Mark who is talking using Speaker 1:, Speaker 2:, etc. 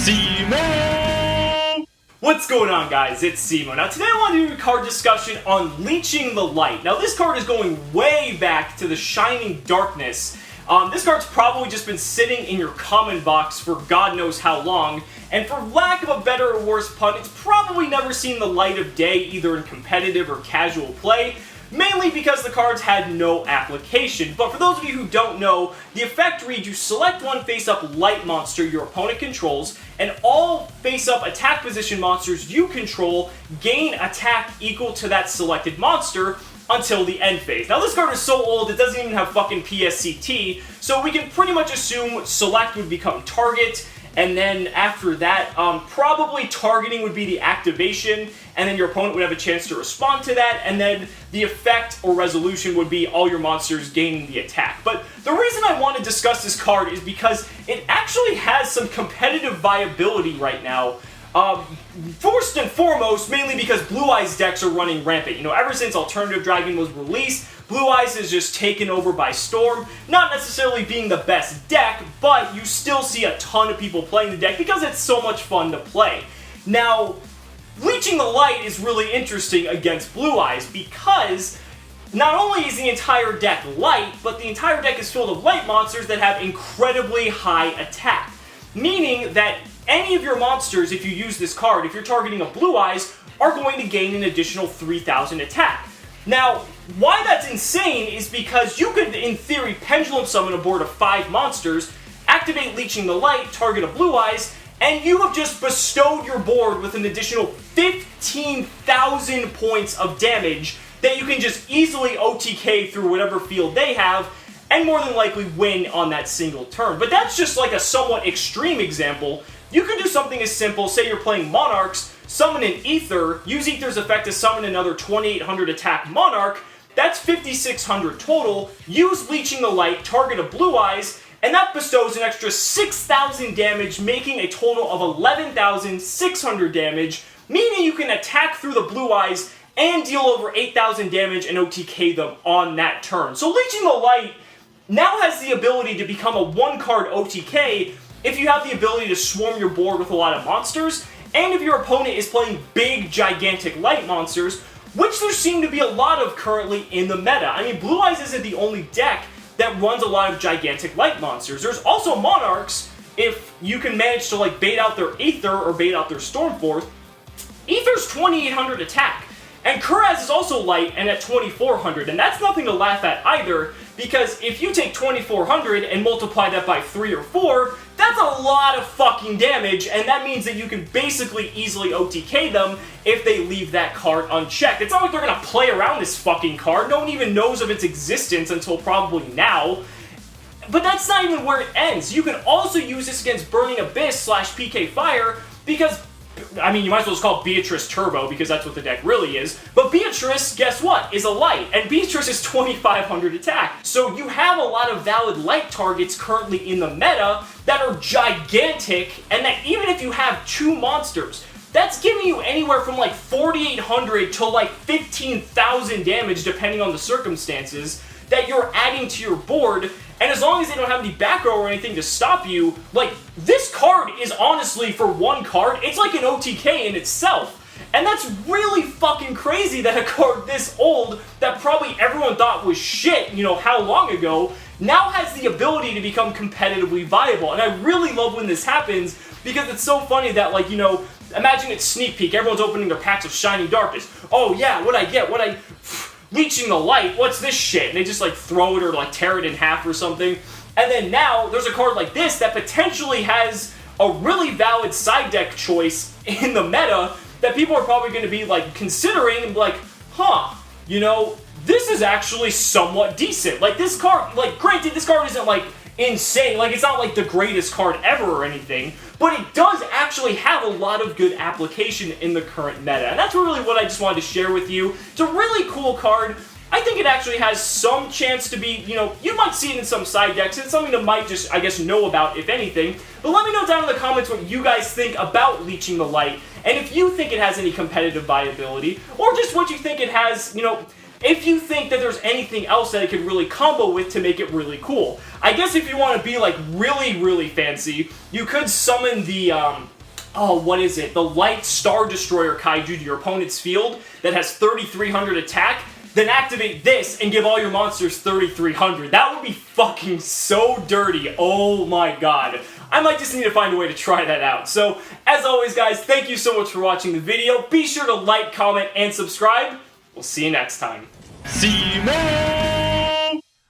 Speaker 1: Cimoooooooo! What's going on, guys? It's Cimo. Now today I want to do a card discussion on Leeching the Light. Now this card is going way back to the Shining Darkness. This card's probably just been sitting in your common box for God knows how long, and for lack of a better or worse pun, it's probably never seen the light of day either in competitive or casual play, mainly because the cards had no application. But for those of you who don't know, the effect reads: you select one face-up light monster your opponent controls, and all face-up attack position monsters you control gain attack equal to that selected monster until the end phase. Now this card is so old it doesn't even have fucking PSCT, so we can pretty much assume select would become target, and then after that, probably targeting would be the activation, and then your opponent would have a chance to respond to that, and then the effect or resolution would be all your monsters gaining the attack. But the reason I want to discuss this card is because it actually has some competitive viability right now. First and foremost, mainly because Blue Eyes decks are running rampant. You know, ever since Alternative Dragon was released, Blue Eyes is just taken over by storm. Not necessarily being the best deck, but you still see a ton of people playing the deck because it's so much fun to play. Now, Leeching the Light is really interesting against Blue Eyes because not only is the entire deck light, but the entire deck is filled with light monsters that have incredibly high attack. Meaning that any of your monsters, if you use this card, if you're targeting a Blue Eyes, are going to gain an additional 3,000 attack. Now, why that's insane is because you could, in theory, Pendulum Summon a board of 5 monsters, activate Leeching the Light, target a Blue Eyes, and you have just bestowed your board with an additional 15,000 points of damage that you can just easily OTK through whatever field they have, and more than likely win on that single turn. But that's just like a somewhat extreme example. You can do something as simple, say you're playing Monarchs, summon an Ether, use Ether's effect to summon another 2,800 attack Monarch, that's 5,600 total, use Leeching the Light, target a Blue Eyes, and that bestows an extra 6,000 damage, making a total of 11,600 damage, meaning you can attack through the Blue Eyes and deal over 8,000 damage and OTK them on that turn. So Leeching the Light now has the ability to become a one-card OTK if you have the ability to swarm your board with a lot of monsters, and if your opponent is playing big, gigantic light monsters, which there seem to be a lot of currently in the meta. I mean, Blue Eyes isn't the only deck that runs a lot of gigantic light monsters. There's also Monarchs, if you can manage to like bait out their Aether or bait out their Stormforth. Aether's 2,800 attack, and Kuraz is also light and at 2,400, and that's nothing to laugh at either, because if you take 2,400 and multiply that by 3 or 4, that's a lot of fucking damage, and that means that you can basically easily OTK them if they leave that card unchecked. It's not like they're gonna play around this fucking card. No one even knows of its existence until probably now. But that's not even where it ends. You can also use this against Burning Abyss / PK Fire, because I mean, you might as well just call it Beatrice Turbo, because that's what the deck really is. But Beatrice, guess what, is a light, and Beatrice is 2,500 attack. So you have a lot of valid light targets currently in the meta that are gigantic, and that even if you have 2 monsters, that's giving you anywhere from like 4,800 to like 15,000 damage, depending on the circumstances, that you're adding to your board. And as long as they don't have any back row or anything to stop you, like, this card is honestly, for one card, it's like an OTK in itself. And that's really fucking crazy that a card this old, that probably everyone thought was shit, you know, how long ago, now has the ability to become competitively viable. And I really love when this happens, because it's so funny that, like, you know, imagine it's Sneak Peek, everyone's opening their packs of Shining Darkness. Oh yeah, what'd I get? Leeching the Light, what's this shit? And they just like throw it or like tear it in half or something. And then now there's a card like this that potentially has a really valid side deck choice in the meta that people are probably going to be like considering and be like, huh, you know, this is actually somewhat decent. Like this card, like granted, this card isn't like insane, like it's not like the greatest card ever or anything, but it does actually have a lot of good application in the current meta, and that's really what I just wanted to share with you. It's a really cool card. I think it actually has some chance to be, you know, you might see it in some side decks. It's something that might just, I guess, know about, if anything. But let me know down in the comments what you guys think about Leeching the Light, and if you think it has any competitive viability, or just what you think it has, you know, if you think that there's anything else that it could really combo with to make it really cool. I guess if you want to be like really fancy, you could summon the what is it? The Light Star Destroyer Kaiju to your opponent's field that has 3,300 attack, then activate this and give all your monsters 3,300. That would be fucking so dirty. Oh my god. I might just need to find a way to try that out. So, as always guys, thank you so much for watching the video. Be sure to like, comment, and subscribe. We'll see you next time. Cimoooooooo!